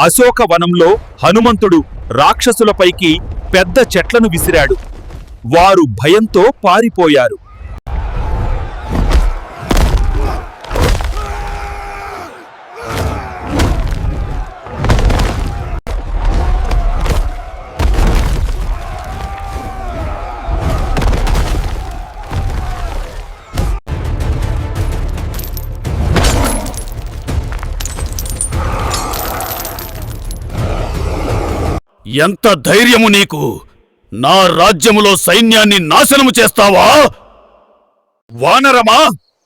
అశోకవనంలో హనుమంతుడు రాక్షసులపైకి పెద్ద చెట్లను విసిరాడు. వారు భయంతో పారిపోయారు. ఎంత ధైర్యము నీకు? నా రాజ్యములో సైన్యాన్ని నాశనము చేస్తావా? వానరమా,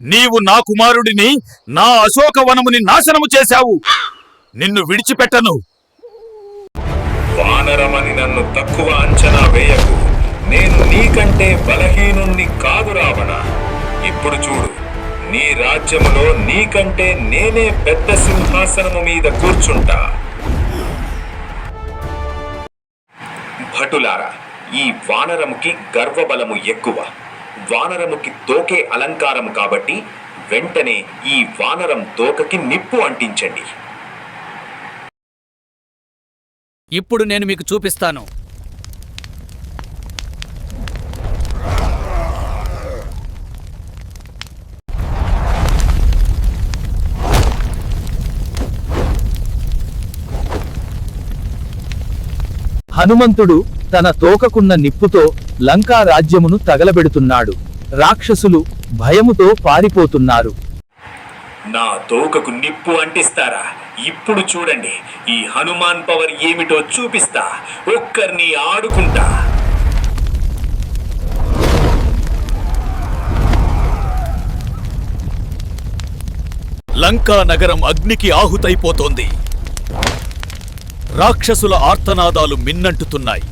నీవు నా కుమారుడిని, నా అశోకవనముని నాశనము చేశావు. నిన్ను విడిచిపెట్టను. వానరమని నన్ను తక్కువ అంచనా వేయకు. నేను నీకంటే బలహీనుణ్ణి కాదు రావణ. ఇప్పుడు చూడు, నీ రాజ్యములో నీకంటే నేనే పెద్ద సింహాసనము మీద కూర్చుంటా. భటులారా, ఈ వానరముకి గర్వబలము ఎక్కువ. వానరముకి తోకే అలంకారము కాబట్టి వెంటనే ఈ వానరం తోకకి నిప్పు అంటించండి. ఇప్పుడు నేను మీకు చూపిస్తాను. హనుమంతుడు తన తోకకున్న నిప్పుతో లంకా రాజ్యమును తగలబెడుతున్నాడు. రాక్షసులు భయముతో పారిపోతున్నారు. నా తోకకు నిప్పు అంటిస్తారా? ఇప్పుడు చూడండి, ఈ హనుమాన్ పవర్ ఏమిటో చూపిస్తా. ఒక్కరిని ఆడుకుంటా. లంకా నగరం అగ్నికి ఆహుతైపోతోంది. రాక్షసుల ఆర్తనాదాలు మిన్నంటుతున్నాయి.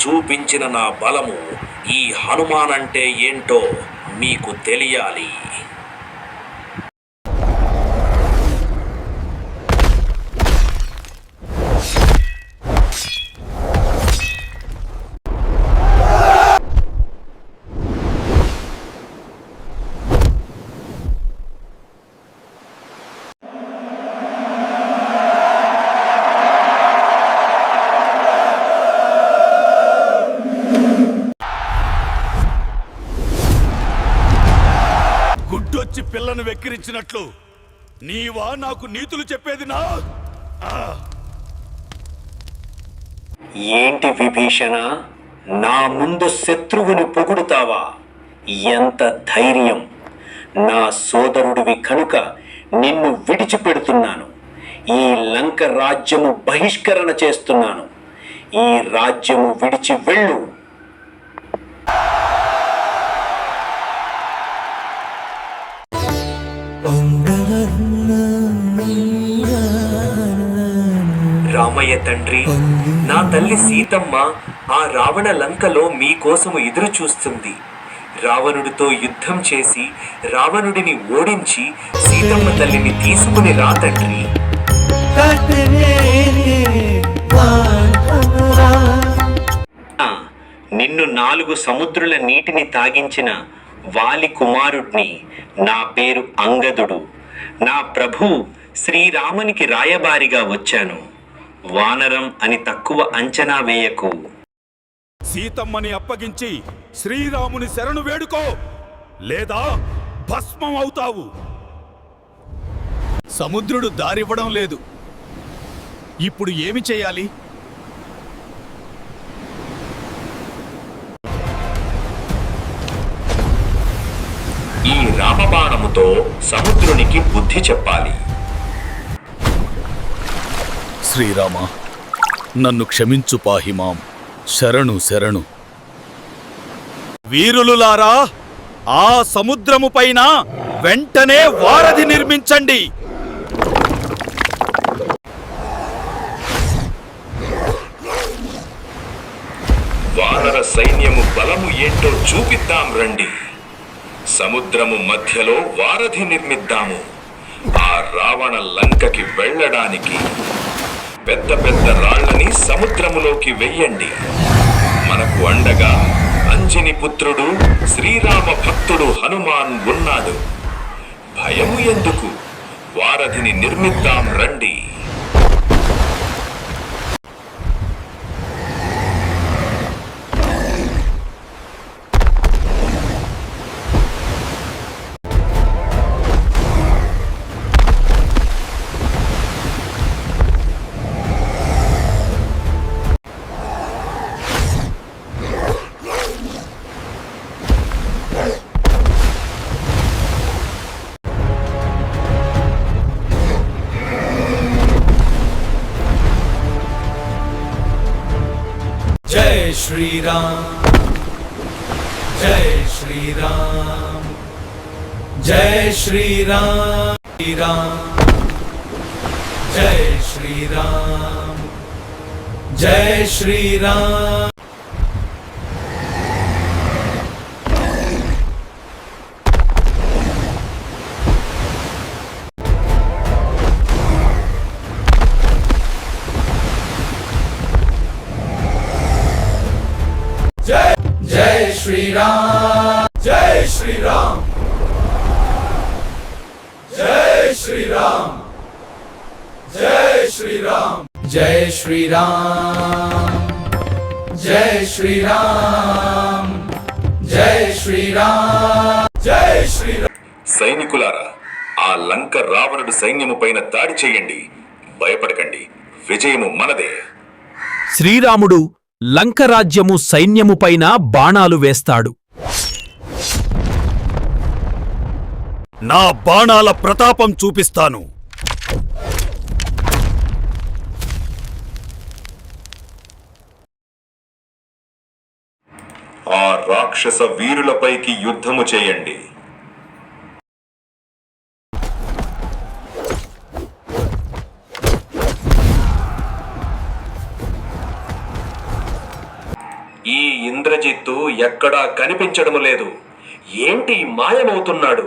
చూపించిన నా బలము, ఈ హనుమాన్ అంటే ఏంటో మీకు తెలియాలి. గుడ్డొచ్చి పిల్లను వెక్కిరించినట్లు నీవా నాకు నీతులు చెప్పేది? ఏంటి విభీషణ, నా ముందు శత్రువుని పొగుడుతావా? ఎంత ధైర్యం! నా సోదరుడివి కనుక నిన్ను విడిచిపెడుతున్నాను. ఈ లంక రాజ్యము బహిష్కరణ చేస్తున్నాను. ఈ రాజ్యము విడిచి వెళ్ళు. రామయ్య తండ్రి, నా తల్లి సీతమ్మ ఆ రావణ లంకలో మీకోసము ఎదురు చూస్తుంది. రావణుడితో యుద్ధం చేసి రావణుడిని ఓడించి సీతమ్మ తల్లిని తీసుకుని రా తండ్రి. నిన్ను 4 సముద్రుల నీటిని తాగించిన వాలి కుమారుడిని. నా పేరు అంగదుడు. నా ప్రభు శ్రీరామునికి రాయబారిగా వచ్చాను. వానరం అని తక్కువ అంచనా వేయకు. సీతమ్మని అప్పగించి శ్రీరాముని శరణు వేడుకో, లేదా భస్మం అవుతావు. సముద్రుడు దారివ్వడం లేదు. ఇప్పుడు ఏమి చేయాలి? ఈ రామబాణముతో సముద్రునికి బుద్ధి చెప్పాలి. శ్రీరామ, నన్ను క్షమించు పాహిమాం. శరణు శరణు. వీరులులారా, ఆ సముద్రము పైన వెంటనే వారధి నిర్మించండి. వానర సైన్యము బలము ఏంటో చూపిద్దాం రండి. సముద్రము మధ్యలో వారధి నిర్మిద్దాము. ఆ రావణ లంకకి వెళ్ళడానికి పెద్ద పెద్ద రాళ్ళని సముద్రములోకి వెయ్యండి. మనకు అండగా అంజని పుత్రుడు శ్రీరామ భక్తుడు హనుమాన్ ఉన్నాడు. భయము ఎందుకు? వారధిని నిర్మిద్దాం రండి. जय श्री राम, जय श्री राम, जय श्री राम, श्री राम, जय श्री राम, जय श्री राम. जय श्री राम, जय श्री राम, जय श्री राम, जय श्री राम, जय श्री राम, जय श्री राम, जय श्री राम, जय श्री राम. సైనికులారా, ఆ లంక రావణుడు సైన్యము పైన దాడి చేయండి. భయపడకండి, విజయము మనదే. శ్రీరాముడు లంకరాజ్యము సైన్యముపైన బాణాలు వేస్తాడు. నా బాణాల ప్రతాపం చూపిస్తాను. ఆ రాక్షస వీరులపైకి యుద్ధము చేయండి. ఈ ఇంద్రజిత్తు ఎక్కడా కనిపించడము లేదు. ఏంటి మాయమవుతున్నాడు?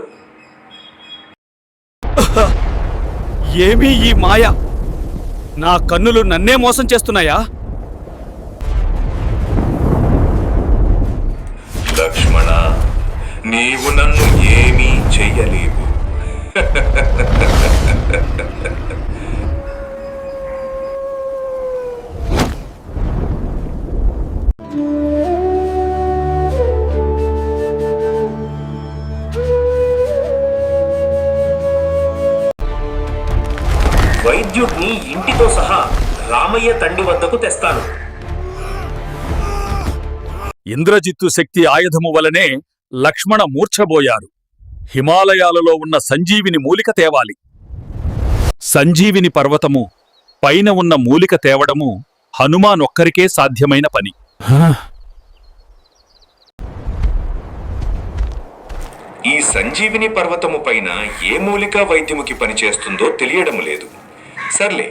ఏమీ ఈ మాయ? నా కన్నులు నన్నే మోసం చేస్తున్నాయా? లక్ష్మణ, నీవు నన్ను ఏమీ చెయ్యలేవు. వైద్యుడిని ఇంటితో సహా రామయ్య తండ్రి వద్దకు తెస్తాను. ఇంద్రజిత్తు శక్తి ఆయుధము వలనే లక్ష్మణ మూర్ఛబోయారు. హిమాలయాలలో ఉన్న సంజీవిని మూలిక తేవాలి. సంజీవిని పర్వతము పైన ఉన్న మూలిక తేవడము హనుమానొక్కరికే సాధ్యమైన పని. ఈ సంజీవిని పర్వతము పైన ఏ మూలికా వైద్యముకి పనిచేస్తుందో తెలియడం లేదు. సర్లే,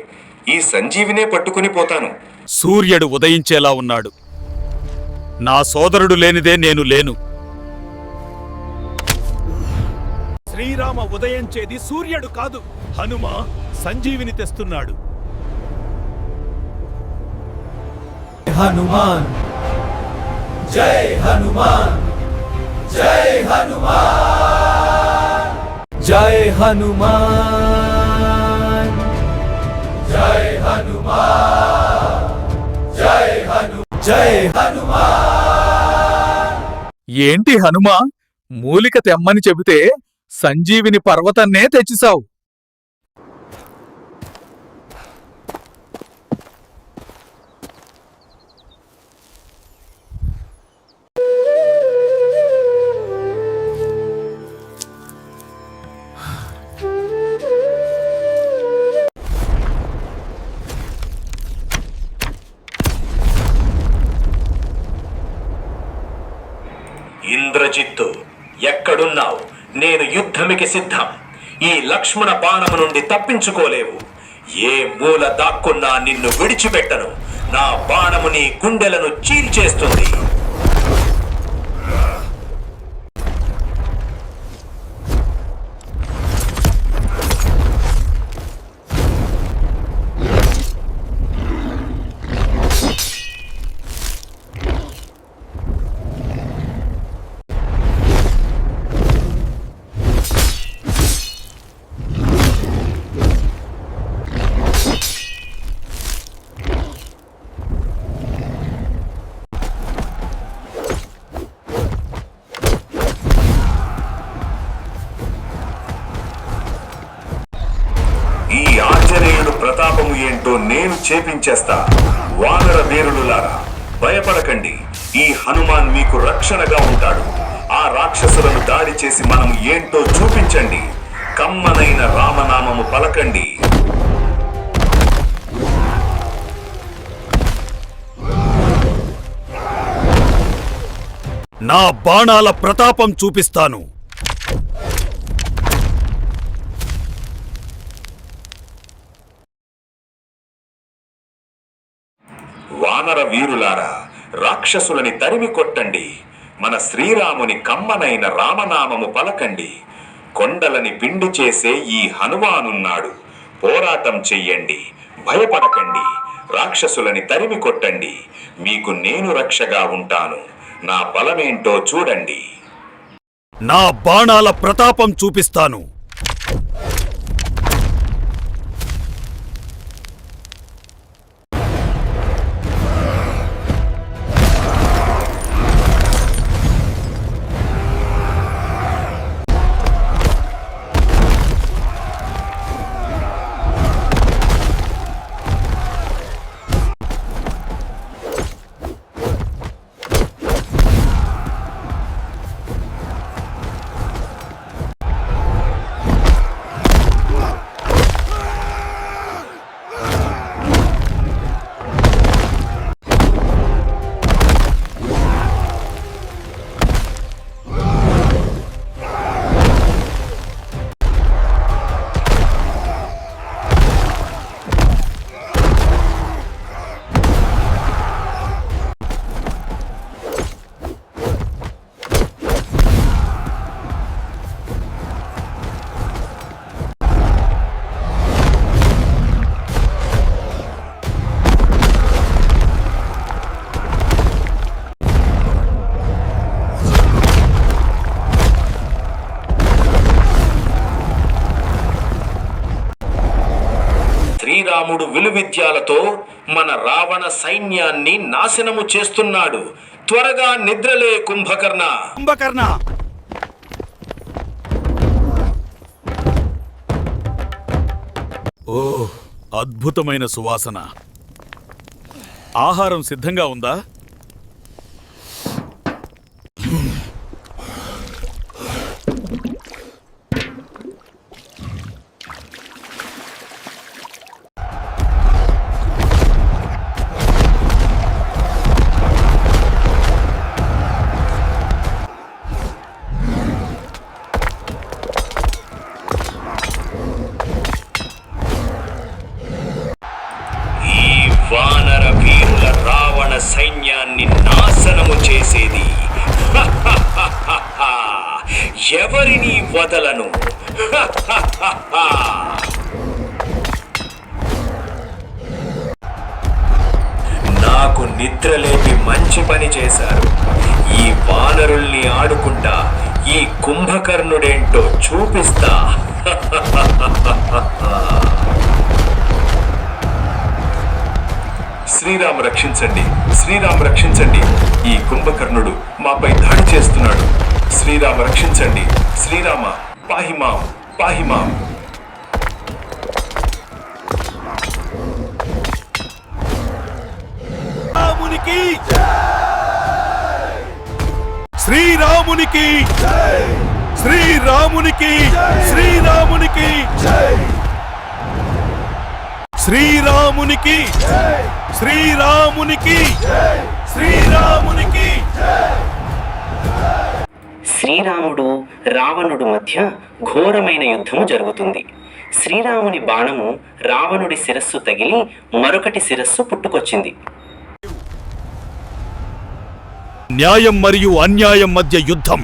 ఈ సంజీవినే పట్టుకుని పోతాను. సూర్యుడు ఉదయించేలా ఉన్నాడు. నా సోదరుడు లేనిదే నేను లేను. శ్రీరామ ఉదయించేది సూర్యుడు కాదు, హనుమ సంజీవిని తెస్తున్నాడు. हनुमान, जय हनुमान, जय हनुमान, जय हनुमान, जय हनुमान, जय हनु, जय हनुमान. ఏంటి హనుమ, మూలిక తెమ్మని చెబితే సంజీవిని పర్వతాన్నే తెచ్చిసావు. ఇంద్రజిత్తు, ఎక్కడున్నావు? నేను యుద్ధమికి సిద్ధం. ఈ లక్ష్మణ బాణము నుండి తప్పించుకోలేవు. ఏ మూల దాక్కున్నా నిన్ను విడిచిపెట్టను. నా బాణము నీ గుండెలను చీల్చేస్తుంది. ఈ ఆంజనేయుడు ప్రతాపము ఏంటో నేను చేపించేస్తా. వానర వీరులారా, భయపడకండి. ఈ హనుమాన్ మీకు రక్షణగా ఉంటాడు. ఆ రాక్షసులను దాడి చేసి మనం ఏంటో చూపించండి. కమ్మనైన రామనామము పలకండి. నా బాణాల ప్రతాపం చూపిస్తాను. వానర వీరులారా, రాక్షసులని తరిమి కొట్టండి. మన శ్రీరాముని కమ్మనైన రామనామము పలకండి. కొండలని పిండి చేసే ఈ హనుమానున్నాడు. పోరాటం చెయ్యండి, భయపడకండి. రాక్షసులని తరిమి కొట్టండి. మీకు నేను రక్షగా ఉంటాను. నా బలమేంటో చూడండి. నా బాణాల ప్రతాపం చూపిస్తాను. శ్రీరాముడు విలువిద్యాలతో మన రావణ సైన్యాన్ని నాశనము చేస్తున్నాడు. త్వరగా నిద్రలే కుంభకర్ణ. కుంభకర్ణ, ఓ అద్భుతమైన సువాసన. ఆహారం సిద్ధంగా ఉందా? వానర వీరుల రావణ సైన్యాన్ని నాశనము చేసేది ఎవరిని వదలను. నాకు నిద్రలేపి మంచి పని చేశారు. ఈ వానరుల్ని ఆడుకుంటా ఈ కుంభకర్ణుడేంటో చూపిస్తా. శ్రీరామ రక్షించండి, శ్రీరామ రక్షించండి. ఈ కుంభకర్ణుడు మాపై దాడి చేస్తున్నాడు. శ్రీరామ రక్షించండి, శ్రీరామ పాహిమాం పాహిమాం. రామునికి శ్రీరామునికి శ్రీరామునికి శ్రీరామునికి శ్రీరామునికి శ్రీరామునికి శ్రీరామునికి. శ్రీరాముడు రావణుడు మధ్య ఘోరమైన యుద్ధము జరుగుతుంది. శ్రీరాముని బాణము రావణుడి శిరస్సు తగిలి మరొకటి శిరస్సు పుట్టుకొచ్చింది. న్యాయం మరియు అన్యాయం మధ్య యుద్ధం.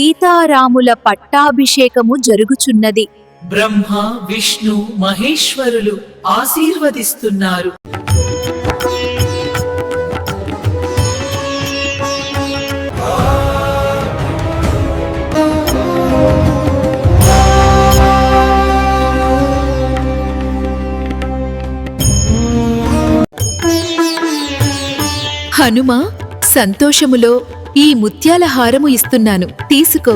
సీతారాముల పట్టాభిషేకము జరుగుచున్నది. బ్రహ్మ, విష్ణు, మహేశ్వరులు ఆశీర్వదిస్తున్నారు. హనుమ, సంతోషములో ఈ ముత్యాల హారము ఇస్తున్నాను, తీసుకో.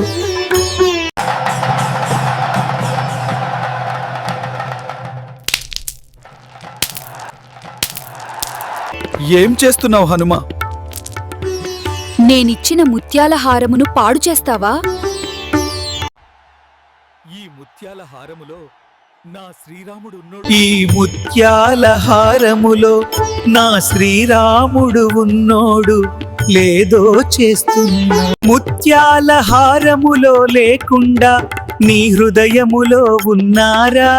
ఏం చేస్తున్నావు హనుమ? నేనిచ్చిన ముత్యాల హారమును పాడు చేస్తావా? ఈ ముత్యాల హారములో నా శ్రీరాముడు ఉన్నోడు. ఈ ముత్యాల హారములో నా శ్రీరాముడు ఉన్నోడు లేదో చేస్తున్నా. ముత్యాల హారములో లేకుండా నీ హృదయములో ఉన్నారా?